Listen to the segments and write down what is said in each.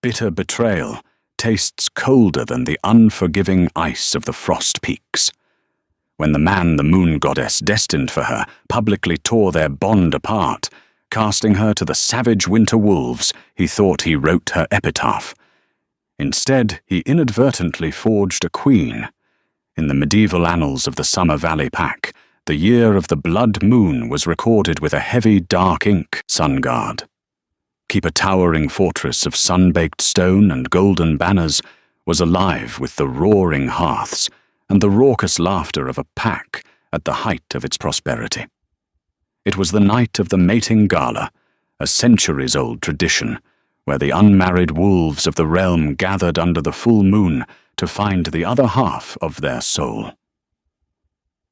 bitter betrayal tastes colder than the unforgiving ice of the frost peaks. When the man the moon goddess destined for her publicly tore their bond apart, casting her to the savage winter wolves, he thought he wrote her epitaph. Instead, he inadvertently forged a queen. In the medieval annals of the Summer Valley Pack, the year of the blood moon was recorded with a heavy dark ink sun guard. Keep a towering fortress of sun-baked stone and golden banners was alive with the roaring hearths and the raucous laughter of a pack at the height of its prosperity. It was the night of the mating gala, a centuries-old tradition, where the unmarried wolves of the realm gathered under the full moon to find the other half of their soul.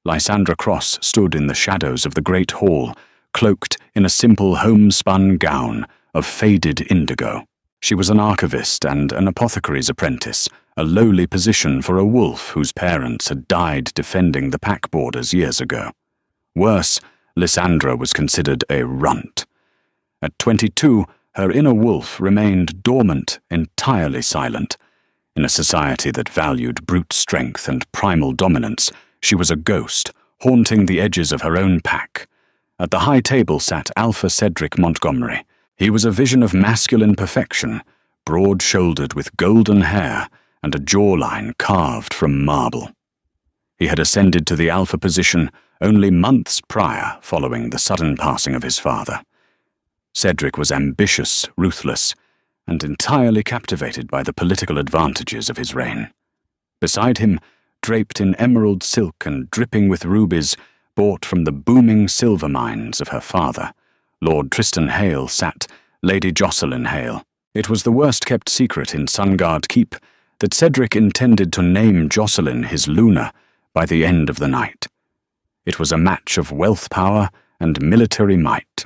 Lysandra Cross stood in the shadows of the great hall, cloaked in a simple homespun gown of faded indigo. She was an archivist and an apothecary's apprentice, a lowly position for a wolf whose parents had died defending the pack borders years ago. Worse, Lysandra was considered a runt. At 22, her inner wolf remained dormant, entirely silent. In a society that valued brute strength and primal dominance, she was a ghost, haunting the edges of her own pack. At the high table sat Alpha Cedric Montgomery. He was a vision of masculine perfection, broad-shouldered with golden hair and a jawline carved from marble. He had ascended to the alpha position only months prior following the sudden passing of his father. Cedric was ambitious, ruthless, and entirely captivated by the political advantages of his reign. Beside him, draped in emerald silk and dripping with rubies bought from the booming silver mines of her father, Lord Tristan Hale sat Lady Jocelyn Hale. It was the worst-kept secret in Sungard Keep that Cedric intended to name Jocelyn his Luna by the end of the night. It was a match of wealth power and military might.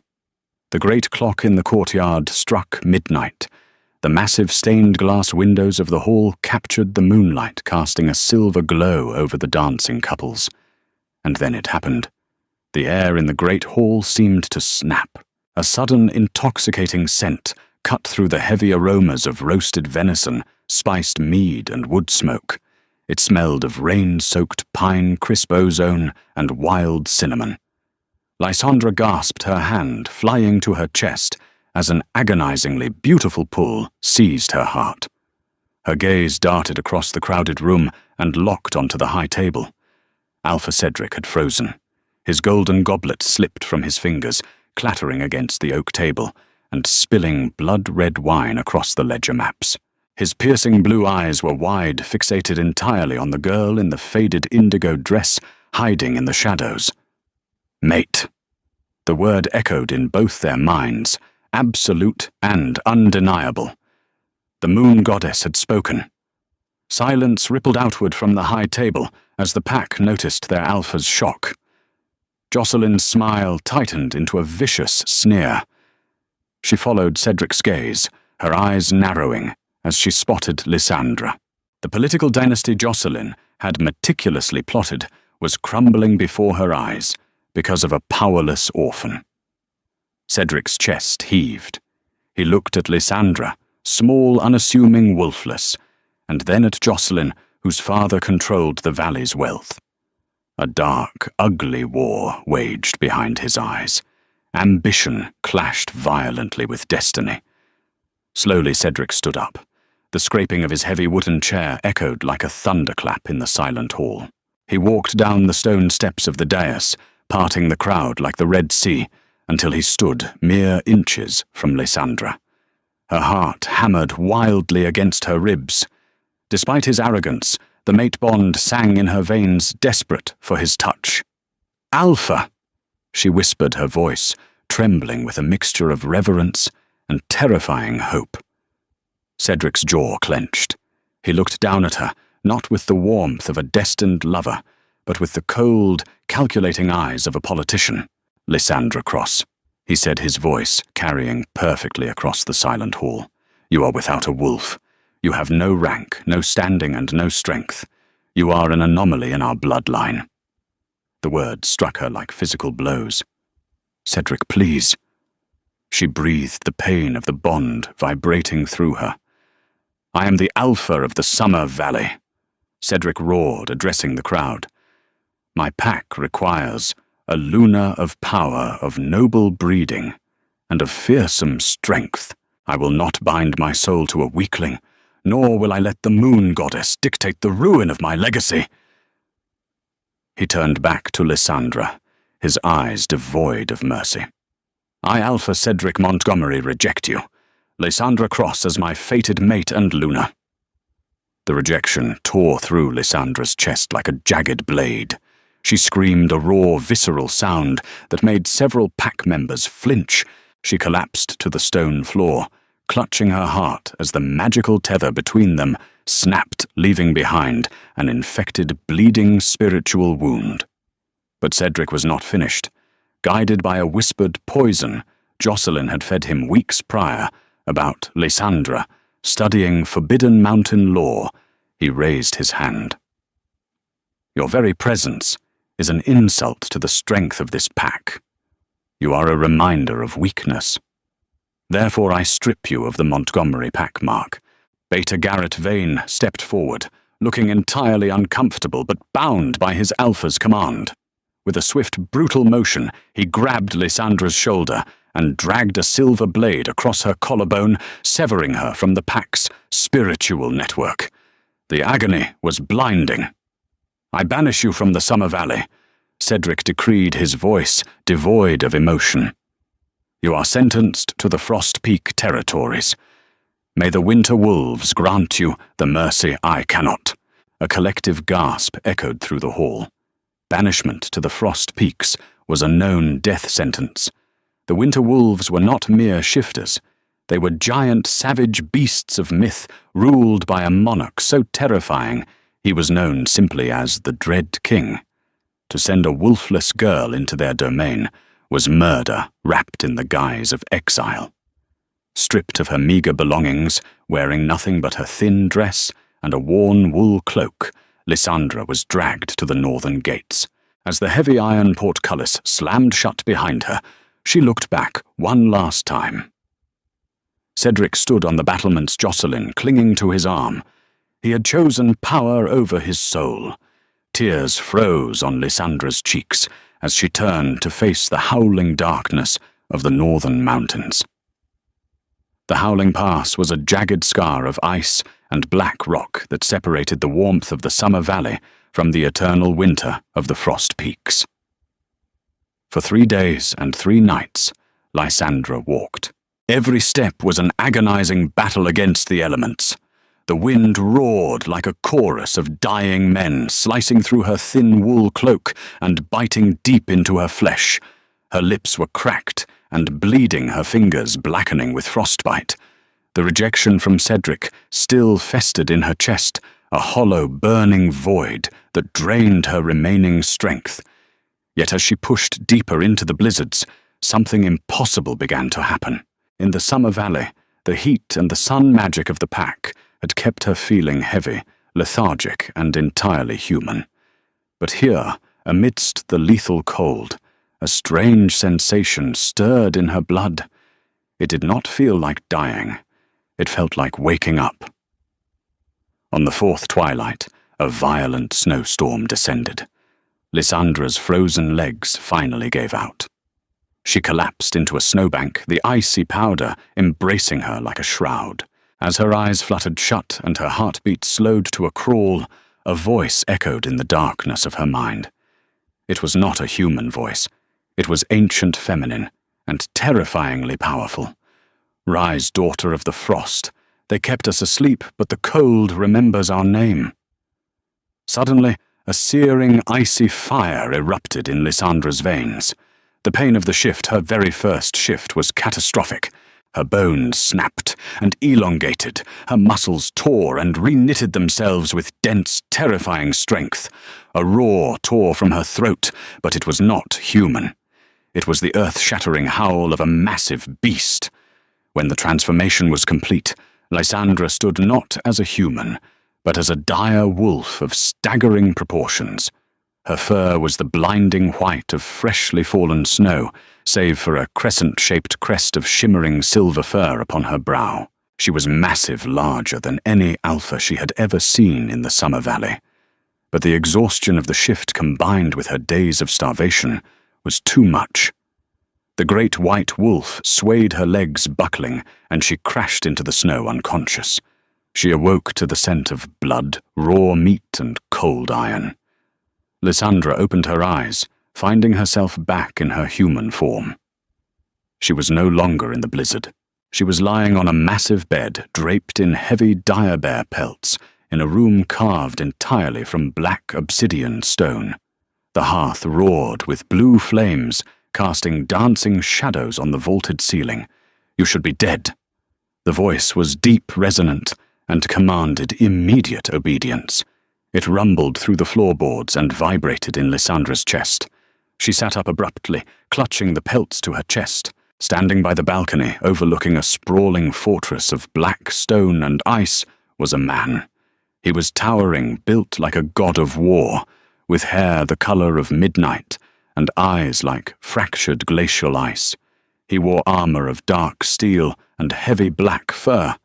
The great clock in the courtyard struck midnight. The massive stained-glass windows of the hall captured the moonlight, casting a silver glow over the dancing couples. And then it happened. The air in the great hall seemed to snap. A sudden intoxicating scent cut through the heavy aromas of roasted venison, spiced mead, and wood smoke. It smelled of rain-soaked pine, crisp ozone, and wild cinnamon. Lysandra gasped, her hand flying to her chest as an agonizingly beautiful pull seized her heart. Her gaze darted across the crowded room and locked onto the high table. Alpha Cedric had frozen. His golden goblet slipped from his fingers, clattering against the oak table and spilling blood-red wine across the ledger maps. His piercing blue eyes were wide, fixated entirely on the girl in the faded indigo dress hiding in the shadows. Mate. The word echoed in both their minds, absolute and undeniable. The moon goddess had spoken. Silence rippled outward from the high table as the pack noticed their alpha's shock. Jocelyn's smile tightened into a vicious sneer. She followed Cedric's gaze, her eyes narrowing as she spotted Lysandra. The political dynasty Jocelyn had meticulously plotted was crumbling before her eyes because of a powerless orphan. Cedric's chest heaved. He looked at Lysandra, small, unassuming, wolfless, and then at Jocelyn, whose father controlled the valley's wealth. A dark, ugly war waged behind his eyes. Ambition clashed violently with destiny. Slowly Cedric stood up. The scraping of his heavy wooden chair echoed like a thunderclap in the silent hall. He walked down the stone steps of the dais, parting the crowd like the Red Sea, until he stood mere inches from Lysandra. Her heart hammered wildly against her ribs. Despite his arrogance, the mate bond sang in her veins, desperate for his touch. "Alpha!" she whispered, her voice trembling with a mixture of reverence and terrifying hope. Cedric's jaw clenched. He looked down at her, not with the warmth of a destined lover, but with the cold, calculating eyes of a politician. "Lysandra Cross," he said, his voice carrying perfectly across the silent hall. "You are without a wolf. You have no rank, no standing, and no strength. You are an anomaly in our bloodline." The words struck her like physical blows. "Cedric, please." She breathed the pain of the bond vibrating through her. I am the Alpha of the Summer Valley, Cedric roared, addressing the crowd. My pack requires a Luna of power, of noble breeding, and of fearsome strength. I will not bind my soul to a weakling, nor will I let the moon goddess dictate the ruin of my legacy. He turned back to Lysandra, his eyes devoid of mercy. I, Alpha Cedric Montgomery, reject you. Lysandra Cross as my fated mate and Luna. The rejection tore through Lysandra's chest like a jagged blade. She screamed a raw, visceral sound that made several pack members flinch. She collapsed to the stone floor, clutching her heart as the magical tether between them snapped, leaving behind an infected, bleeding spiritual wound. But Cedric was not finished. Guided by a whispered poison Jocelyn had fed him weeks prior about Lysandra, studying forbidden mountain lore, he raised his hand. Your very presence is an insult to the strength of this pack. You are a reminder of weakness. Therefore I strip you of the Montgomery pack mark. Beta Garrett Vane stepped forward, looking entirely uncomfortable but bound by his Alpha's command. With a swift, brutal motion, he grabbed Lysandra's shoulder and dragged a silver blade across her collarbone, severing her from the pack's spiritual network. The agony was blinding. I banish you from the Summer Valley, Cedric decreed, his voice devoid of emotion. You are sentenced to the Frost Peak territories. May the winter wolves grant you the mercy I cannot. A collective gasp echoed through the hall. Banishment to the Frost Peaks was a known death sentence. The winter wolves were not mere shifters. They were giant, savage beasts of myth, ruled by a monarch so terrifying he was known simply as the Dread King. To send a wolfless girl into their domain was murder wrapped in the guise of exile. Stripped of her meager belongings, wearing nothing but her thin dress and a worn wool cloak, Lysandra was dragged to the northern gates. As the heavy iron portcullis slammed shut behind her, she looked back one last time. Cedric stood on the battlement's Jocelyn, clinging to his arm. He had chosen power over his soul. Tears froze on Lysandra's cheeks as she turned to face the howling darkness of the northern mountains. The Howling Pass was a jagged scar of ice and black rock that separated the warmth of the Summer Valley from the eternal winter of the Frost Peaks. For 3 days and 3 nights, Lysandra walked. Every step was an agonizing battle against the elements. The wind roared like a chorus of dying men, slicing through her thin wool cloak and biting deep into her flesh. Her lips were cracked and bleeding, her fingers blackening with frostbite. The rejection from Cedric still festered in her chest, a hollow, burning void that drained her remaining strength. Yet as she pushed deeper into the blizzards, something impossible began to happen. In the Summer Valley, the heat and the sun magic of the pack had kept her feeling heavy, lethargic, and entirely human. But here, amidst the lethal cold, a strange sensation stirred in her blood. It did not feel like dying. It felt like waking up. On the 4th twilight, a violent snowstorm descended. Lysandra's frozen legs finally gave out. She collapsed into a snowbank, the icy powder embracing her like a shroud. As her eyes fluttered shut and her heartbeat slowed to a crawl, a voice echoed in the darkness of her mind. It was not a human voice. It was ancient feminine and terrifyingly powerful. Rise, daughter of the frost. They kept us asleep, but the cold remembers our name. Suddenly, a searing, icy fire erupted in Lysandra's veins. The pain of the shift, her very first shift, was catastrophic. Her bones snapped and elongated, her muscles tore and reknitted themselves with dense, terrifying strength. A roar tore from her throat, but it was not human. It was the earth-shattering howl of a massive beast. When the transformation was complete, Lysandra stood not as a human, but as a dire wolf of staggering proportions. Her fur was the blinding white of freshly fallen snow, save for a crescent-shaped crest of shimmering silver fur upon her brow. She was massive, larger than any alpha she had ever seen in the Summer Valley. But the exhaustion of the shift combined with her days of starvation was too much. The great white wolf swayed her legs buckling, and she crashed into the snow unconscious. She awoke to the scent of blood, raw meat, and cold iron. Lysandra opened her eyes, finding herself back in her human form. She was no longer in the blizzard. She was lying on a massive bed draped in heavy dire-bear pelts in a room carved entirely from black obsidian stone. The hearth roared with blue flames, casting dancing shadows on the vaulted ceiling. "You should be dead." The voice was deep, resonant, and commanded immediate obedience. It rumbled through the floorboards and vibrated in Lysandra's chest. She sat up abruptly, clutching the pelts to her chest. Standing by the balcony, overlooking a sprawling fortress of black stone and ice, was a man. He was towering, built like a god of war, with hair the color of midnight and eyes like fractured glacial ice. He wore armor of dark steel and heavy black fur.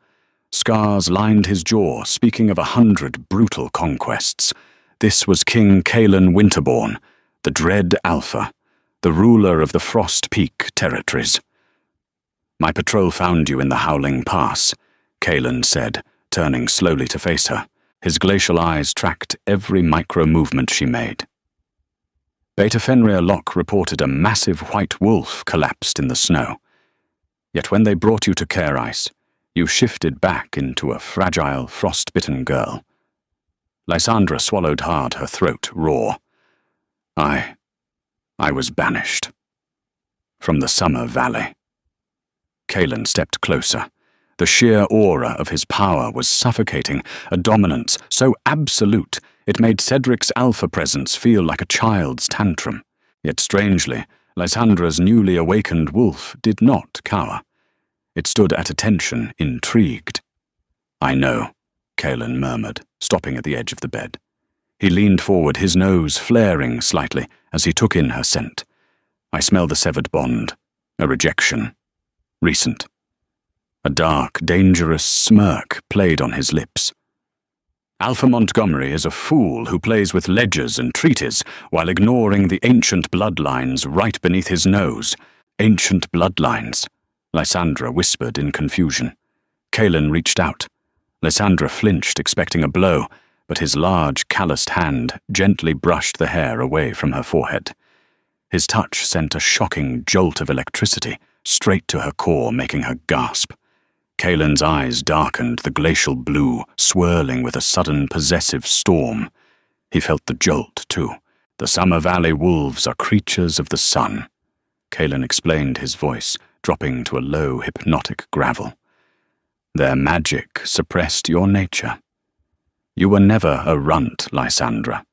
Scars lined his jaw, speaking of 100 brutal conquests. This was King Kaelin Winterborn, the dread Alpha, the ruler of the Frost Peak territories. "My patrol found you in the Howling Pass," Kaelin said, turning slowly to face her. His glacial eyes tracked every micro-movement she made. Beta Fenrir Lock reported a massive white wolf collapsed in the snow. Yet when they brought you to Care Ice, you shifted back into a fragile, frost-bitten girl. Lysandra swallowed hard, her throat raw. I was banished. From the Summer Valley. Kaelin stepped closer. The sheer aura of his power was suffocating, a dominance so absolute it made Cedric's alpha presence feel like a child's tantrum. Yet strangely, Lysandra's newly awakened wolf did not cower. It stood at attention, intrigued. "I know," Kaelin murmured, stopping at the edge of the bed. He leaned forward, his nose flaring slightly as he took in her scent. "I smell the severed bond, a rejection. Recent." A dark, dangerous smirk played on his lips. "Alpha Montgomery is a fool who plays with ledgers and treaties while ignoring the ancient bloodlines right beneath his nose." "Ancient bloodlines," Lysandra whispered in confusion. Kaelin reached out. Lysandra flinched, expecting a blow, but his large, calloused hand gently brushed the hair away from her forehead. His touch sent a shocking jolt of electricity straight to her core, making her gasp. Kaelin's eyes darkened, the glacial blue swirling with a sudden possessive storm. He felt the jolt, too. "The Summer Valley wolves are creatures of the sun," Kaelin explained, his voice dropping to a low, hypnotic gravel. "Their magic suppressed your nature. You were never a runt, Lysandra.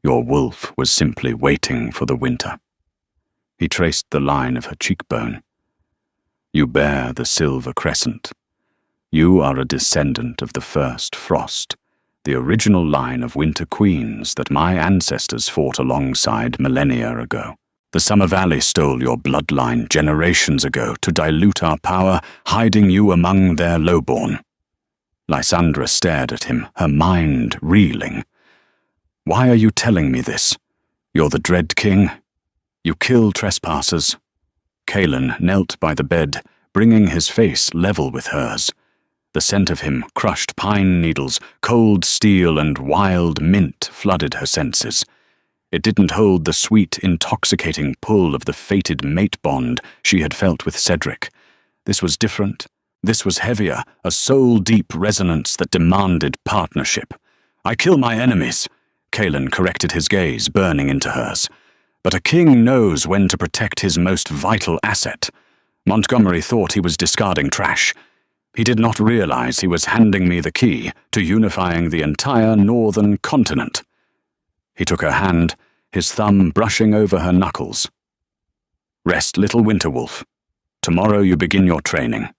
Your wolf was simply waiting for the winter." He traced the line of her cheekbone. "You bear the silver crescent. You are a descendant of the first frost, the original line of winter queens that my ancestors fought alongside millennia ago. The Summer Valley stole your bloodline generations ago to dilute our power, hiding you among their lowborn." Lysandra stared at him, her mind reeling. "Why are you telling me this? You're the Dread King. You kill trespassers." Kaelin knelt by the bed, bringing his face level with hers. The scent of him, crushed pine needles, cold steel, and wild mint flooded her senses. It didn't hold the sweet, intoxicating pull of the fated mate bond she had felt with Cedric. This was different. This was heavier, a soul-deep resonance that demanded partnership. "I kill my enemies," Kaelin corrected, his gaze burning into hers. "But a king knows when to protect his most vital asset." Montgomery thought he was discarding trash. He did not realize he was handing me the key to unifying the entire northern continent. He took her hand, his thumb brushing over her knuckles. "Rest, little Winterwolf. Tomorrow you begin your training.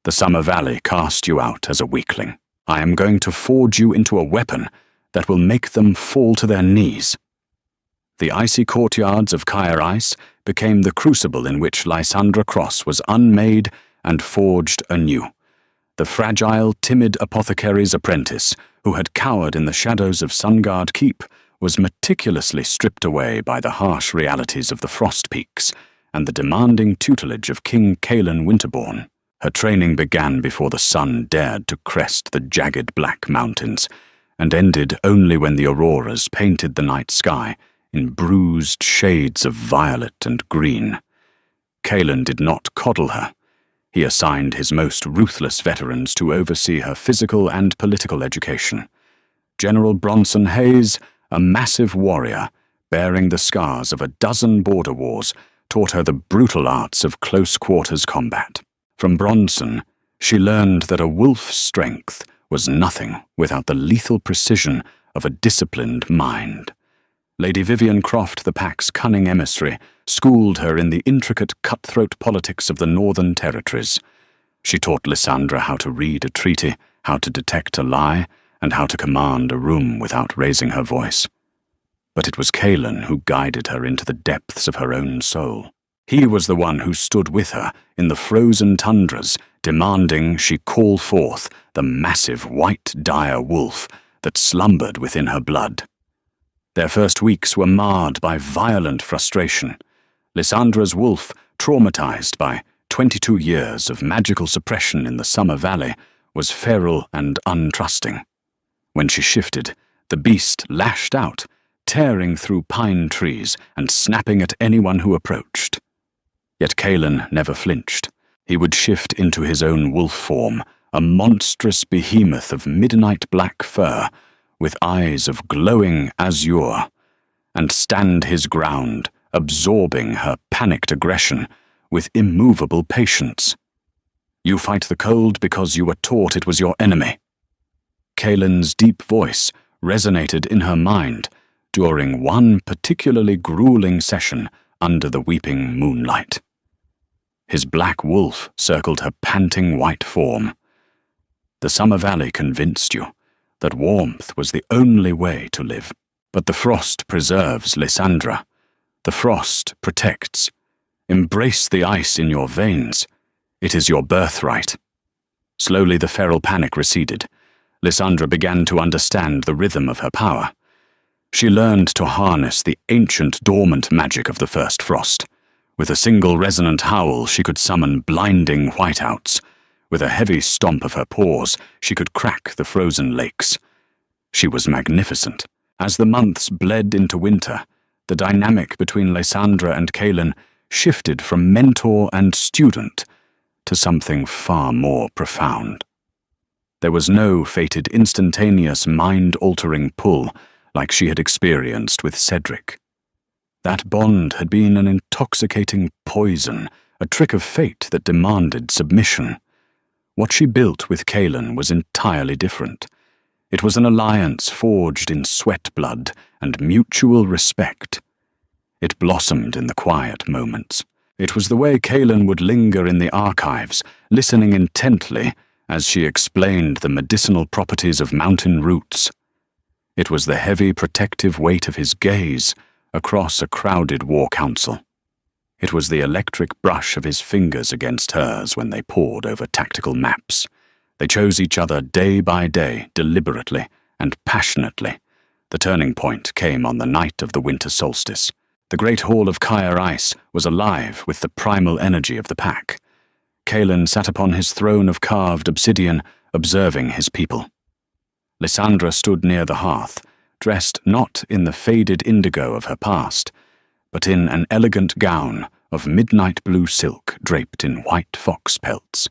The Summer Valley cast you out as a weakling. I am going to forge you into a weapon that will make them fall to their knees." The icy courtyards of Care Ice became the crucible in which Lysandra Cross was unmade and forged anew. The fragile, timid apothecary's apprentice, who had cowered in the shadows of Sungard Keep, was meticulously stripped away by the harsh realities of the Frost Peaks and the demanding tutelage of King Caelan Winterborn. Her training began before the sun dared to crest the jagged black mountains, and ended only when the auroras painted the night sky in bruised shades of violet and green. Caelan did not coddle her. He assigned his most ruthless veterans to oversee her physical and political education. General Bronson Hayes, a massive warrior, bearing the scars of a dozen border wars, taught her the brutal arts of close-quarters combat. From Bronson, she learned that a wolf's strength was nothing without the lethal precision of a disciplined mind. Lady Vivian Croft, the pack's cunning emissary, schooled her in the intricate cutthroat politics of the Northern Territories. She taught Lysandra how to read a treaty, how to detect a lie, and how to command a room without raising her voice. But it was Caelan who guided her into the depths of her own soul. He was the one who stood with her in the frozen tundras, demanding she call forth the massive white dire wolf that slumbered within her blood. Their first weeks were marred by violent frustration. Lysandra's wolf, traumatized by 22 years of magical suppression in the Summer Valley, was feral and untrusting. When she shifted, the beast lashed out, tearing through pine trees and snapping at anyone who approached. Yet Caelan never flinched. He would shift into his own wolf form, a monstrous behemoth of midnight black fur, with eyes of glowing azure, and stand his ground, absorbing her panicked aggression with immovable patience. You fight the cold because you were taught it was your enemy. Caelan's deep voice resonated in her mind during one particularly grueling session under the weeping moonlight. His black wolf circled her panting white form. The Summer Valley convinced you that warmth was the only way to live. But the frost preserves, Lysandra. The frost protects. Embrace the ice in your veins. It is your birthright. Slowly the feral panic receded. Lysandra began to understand the rhythm of her power. She learned to harness the ancient dormant magic of the first frost. With a single resonant howl, she could summon blinding whiteouts. With a heavy stomp of her paws, she could crack the frozen lakes. She was magnificent. As the months bled into winter, the dynamic between Lysandra and Caelan shifted from mentor and student to something far more profound. There was no fated instantaneous mind-altering pull like she had experienced with Cedric. That bond had been an intoxicating poison, a trick of fate that demanded submission. What she built with Caelan was entirely different. It was an alliance forged in sweat blood and mutual respect. It blossomed in the quiet moments. It was the way Caelan would linger in the archives, listening intently as she explained the medicinal properties of mountain roots. It was the heavy protective weight of his gaze across a crowded war council. It was the electric brush of his fingers against hers when they pored over tactical maps. They chose each other day by day, deliberately and passionately. The turning point came on the night of the winter solstice. The great hall of Kaya Ice was alive with the primal energy of the pack. Caelan sat upon his throne of carved obsidian, observing his people. Lysandra stood near the hearth, dressed not in the faded indigo of her past, but in an elegant gown of midnight blue silk draped in white fox pelts.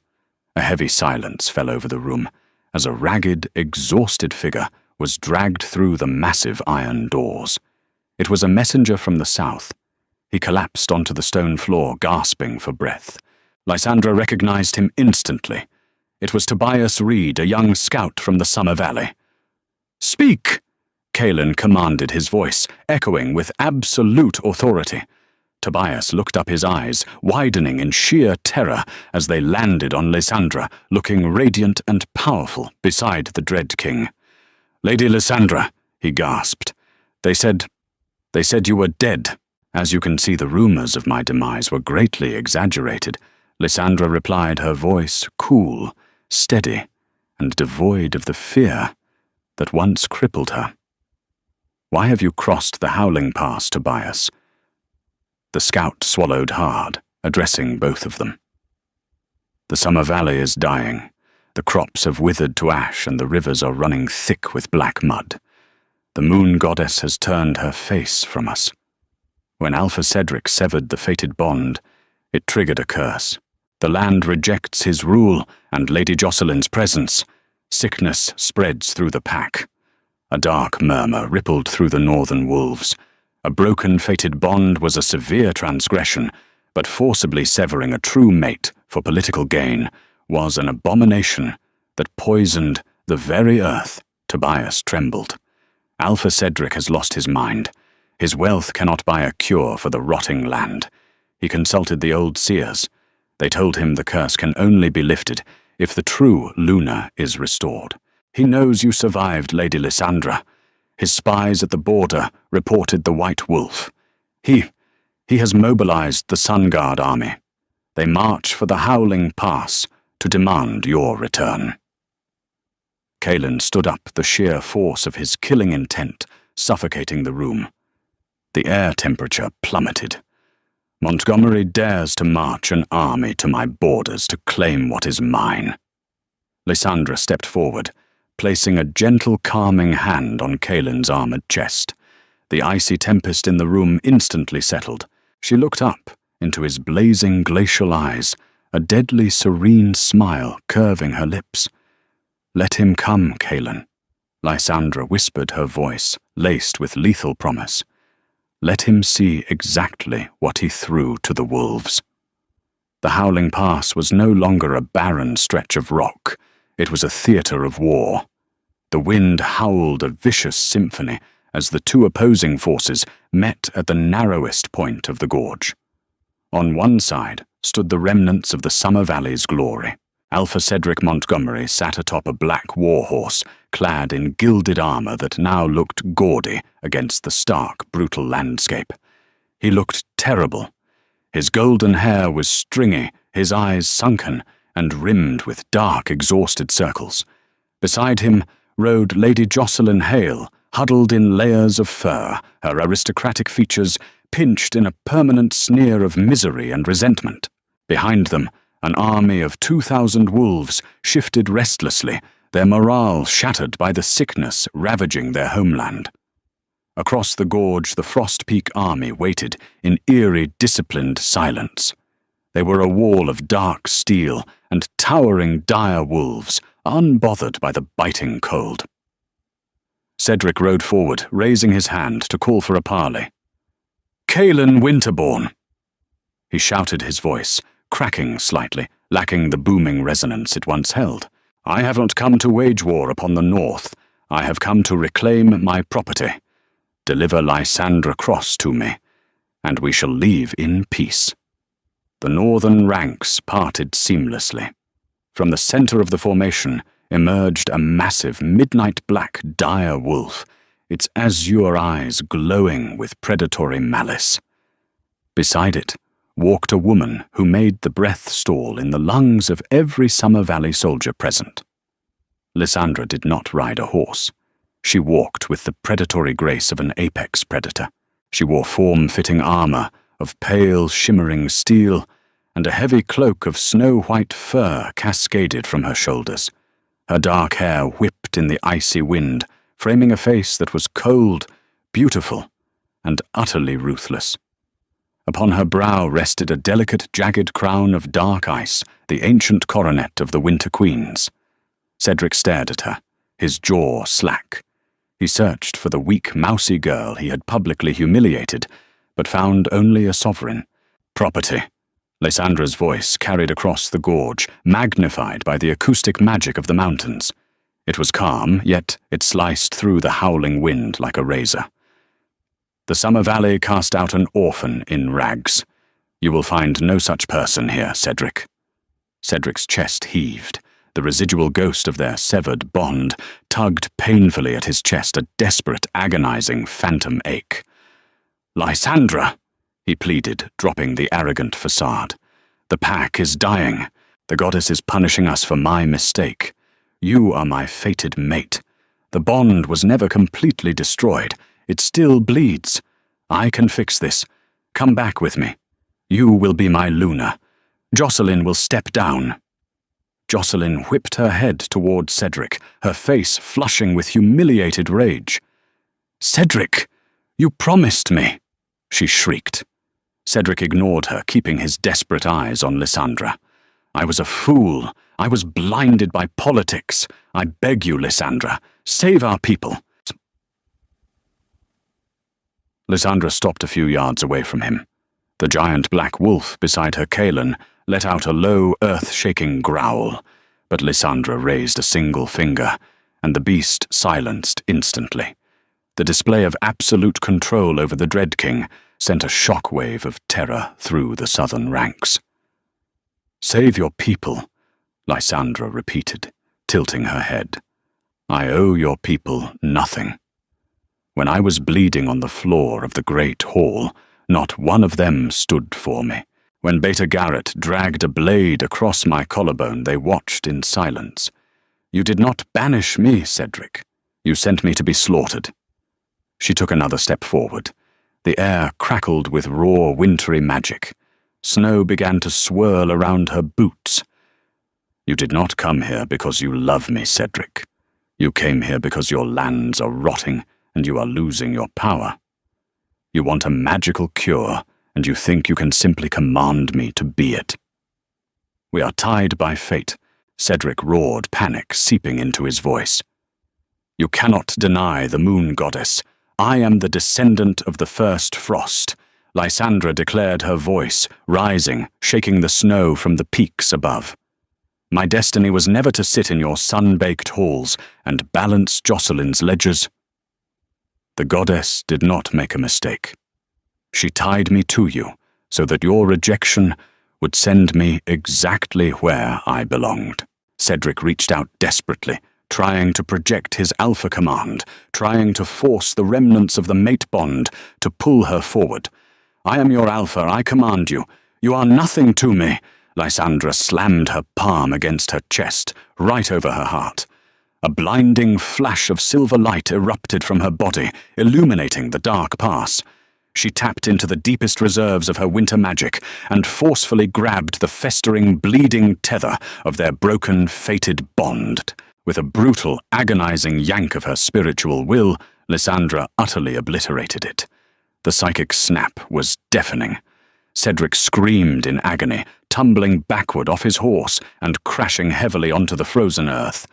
A heavy silence fell over the room as a ragged, exhausted figure was dragged through the massive iron doors. It was a messenger from the south. He collapsed onto the stone floor, gasping for breath. Lysandra recognized him instantly. It was Tobias Reed, a young scout from the Summer Valley. "Speak!" Caelan commanded, his voice echoing with absolute authority. Tobias looked up, his eyes widening in sheer terror as they landed on Lysandra, looking radiant and powerful beside the Dread King. "Lady Lysandra," he gasped. They said you were dead. As you can see, the rumors of my demise were greatly exaggerated." Lysandra replied, her voice cool, steady and devoid of the fear that once crippled her. "Why have you crossed the howling pass, Tobias?" The scout swallowed hard, addressing both of them. "The summer valley is dying. The crops have withered to ash and the rivers are running thick with black mud. The moon goddess has turned her face from us. When Alpha Cedric severed the fated bond, it triggered a curse. The land rejects his rule and Lady Jocelyn's presence. Sickness spreads through the pack. A dark murmur rippled through the northern wolves. A broken fated bond was a severe transgression, but forcibly severing a true mate for political gain was an abomination that poisoned the very earth." Tobias trembled. "Alpha Cedric has lost his mind. His wealth cannot buy a cure for the rotting land. He consulted the old seers. They told him the curse can only be lifted if the true Luna is restored. He knows you survived, Lady Lysandra. His spies at the border reported the White Wolf. He has mobilized the Sun Guard army. They march for the Howling Pass to demand your return." Kaelin stood up, the sheer force of his killing intent suffocating the room. The air temperature plummeted. "Montgomery dares to march an army to my borders to claim what is mine." Lysandra stepped forward, placing a gentle, calming hand on Kaelin's armored chest. The icy tempest in the room instantly settled. She looked up into his blazing glacial eyes, a deadly serene smile curving her lips. "Let him come, Kaelin," Lysandra whispered, her voice laced with lethal promise. "Let him see exactly what he threw to the wolves." The Howling Pass was no longer a barren stretch of rock. It was a theater of war. The wind howled a vicious symphony as the two opposing forces met at the narrowest point of the gorge. On one side stood the remnants of the Summer Valley's glory. Alpha Cedric Montgomery sat atop a black warhorse, clad in gilded armor that now looked gaudy against the stark, brutal landscape. He looked terrible. His golden hair was stringy, his eyes sunken and rimmed with dark, exhausted circles. Beside him rode Lady Jocelyn Hale, huddled in layers of fur, her aristocratic features pinched in a permanent sneer of misery and resentment. Behind them, an army of 2,000 wolves shifted restlessly, their morale shattered by the sickness ravaging their homeland. Across the gorge, the Frost Peak army waited in eerie, disciplined silence. They were a wall of dark steel and towering dire wolves, unbothered by the biting cold. Cedric rode forward, raising his hand to call for a parley. "Kaelin Winterborn!" He shouted, his voice cracking slightly, lacking the booming resonance it once held. "I have not come to wage war upon the north. I have come to reclaim my property. Deliver Lysandra Cross to me, and we shall leave in peace." The northern ranks parted seamlessly. From the center of the formation emerged a massive midnight black dire wolf, its azure eyes glowing with predatory malice. Beside it walked a woman who made the breath stall in the lungs of every Summer Valley soldier present. Lysandra did not ride a horse. She walked with the predatory grace of an apex predator. She wore form-fitting armor of pale, shimmering steel, and a heavy cloak of snow-white fur cascaded from her shoulders. Her dark hair whipped in the icy wind, framing a face that was cold, beautiful, and utterly ruthless. Upon her brow rested a delicate, jagged crown of dark ice, the ancient coronet of the Winter Queens. Cedric stared at her, his jaw slack. He searched for the weak, mousy girl he had publicly humiliated, but found only a sovereign. "Property." Lysandra's voice carried across the gorge, magnified by the acoustic magic of the mountains. It was calm, yet it sliced through the howling wind like a razor. "The Summer Valley cast out an orphan in rags. You will find no such person here, Cedric." Cedric's chest heaved. The residual ghost of their severed bond tugged painfully at his chest, a desperate, agonizing phantom ache. "Lysandra," he pleaded, dropping the arrogant facade. "The pack is dying. The goddess is punishing us for my mistake. You are my fated mate. The bond was never completely destroyed. It still bleeds. I can fix this. Come back with me. You will be my Luna. Jocelyn will step down." Jocelyn whipped her head toward Cedric, her face flushing with humiliated rage. "Cedric, you promised me," she shrieked. Cedric ignored her, keeping his desperate eyes on Lysandra. "I was a fool. I was blinded by politics. I beg you, Lysandra, save our people." Lysandra stopped a few yards away from him. The giant black wolf beside her Kaelin let out a low, earth-shaking growl, but Lysandra raised a single finger, and the beast silenced instantly. The display of absolute control over the Dread King sent a shockwave of terror through the southern ranks. "Save your people," Lysandra repeated, tilting her head. "I owe your people nothing. When I was bleeding on the floor of the Great Hall, not one of them stood for me. When Beta Garrett dragged a blade across my collarbone, they watched in silence. You did not banish me, Cedric. You sent me to be slaughtered." She took another step forward. The air crackled with raw, wintry magic. Snow began to swirl around her boots. "You did not come here because you love me, Cedric. You came here because your lands are rotting and you are losing your power. You want a magical cure, and you think you can simply command me to be it." "We are tied by fate," Cedric roared, panic seeping into his voice. "You cannot deny the moon goddess. I am the descendant of the first frost," Lysandra declared, her voice rising, shaking the snow from the peaks above. "My destiny was never to sit in your sun-baked halls and balance Jocelyn's ledgers." The goddess did not make a mistake. She tied me to you so that your rejection would send me exactly where I belonged. Cedric reached out desperately, trying to project his alpha command, trying to force the remnants of the mate bond to pull her forward. "I am your alpha, I command you. You are nothing to me." Lysandra slammed her palm against her chest, right over her heart. A blinding flash of silver light erupted from her body, illuminating the dark pass. She tapped into the deepest reserves of her winter magic and forcefully grabbed the festering, bleeding tether of their broken, fated bond. With a brutal, agonizing yank of her spiritual will, Lysandra utterly obliterated it. The psychic snap was deafening. Cedric screamed in agony, tumbling backward off his horse and crashing heavily onto the frozen earth.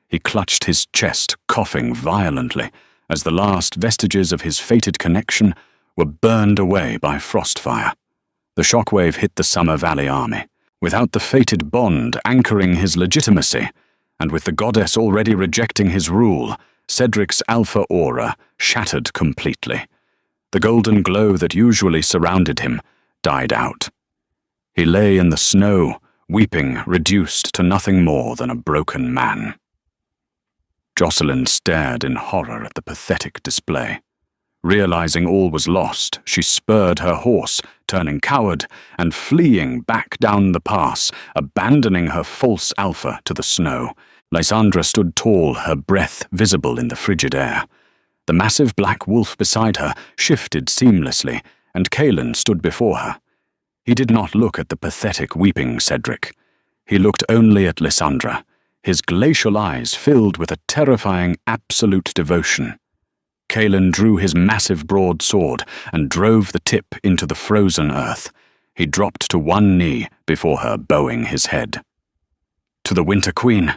He clutched his chest, coughing violently, as the last vestiges of his fated connection were burned away by frostfire. The shockwave hit the Summer Valley army. Without the fated bond anchoring his legitimacy, and with the goddess already rejecting his rule, Cedric's alpha aura shattered completely. The golden glow that usually surrounded him died out. He lay in the snow, weeping, reduced to nothing more than a broken man. Jocelyn stared in horror at the pathetic display. Realizing all was lost, she spurred her horse, turning coward and fleeing back down the pass, abandoning her false alpha to the snow. Lysandra stood tall, her breath visible in the frigid air. The massive black wolf beside her shifted seamlessly, and Kaelin stood before her. He did not look at the pathetic, weeping Cedric. He looked only at Lysandra, his glacial eyes filled with a terrifying, absolute devotion. Kaelin drew his massive broadsword and drove the tip into the frozen earth. He dropped to one knee before her, bowing his head. "To the Winter Queen!"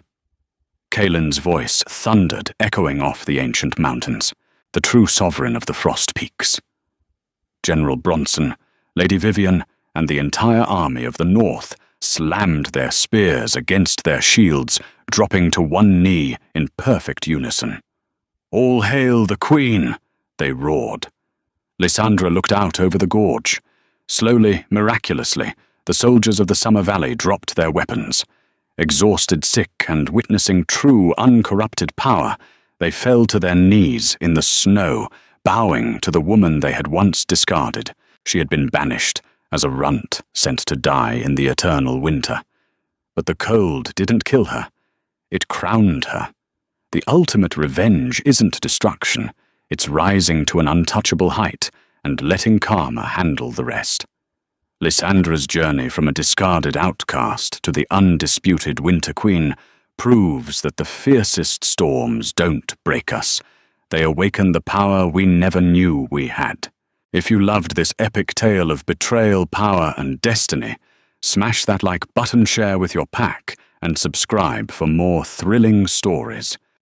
Kaelin's voice thundered, echoing off the ancient mountains, the true sovereign of the Frost Peaks. General Bronson, Lady Vivian, and the entire army of the North slammed their spears against their shields, dropping to one knee in perfect unison. "All hail the Queen!" they roared. Lysandra looked out over the gorge. Slowly, miraculously, the soldiers of the Summer Valley dropped their weapons. Exhausted, sick, and witnessing true, uncorrupted power, they fell to their knees in the snow, bowing to the woman they had once discarded. She had been banished as a runt sent to die in the eternal winter. But the cold didn't kill her. It crowned her. The ultimate revenge isn't destruction. It's rising to an untouchable height and letting karma handle the rest. Lysandra's journey from a discarded outcast to the undisputed Winter Queen proves that the fiercest storms don't break us. They awaken the power we never knew we had. If you loved this epic tale of betrayal, power, and destiny, smash that like button, share with your pack, and subscribe for more thrilling stories.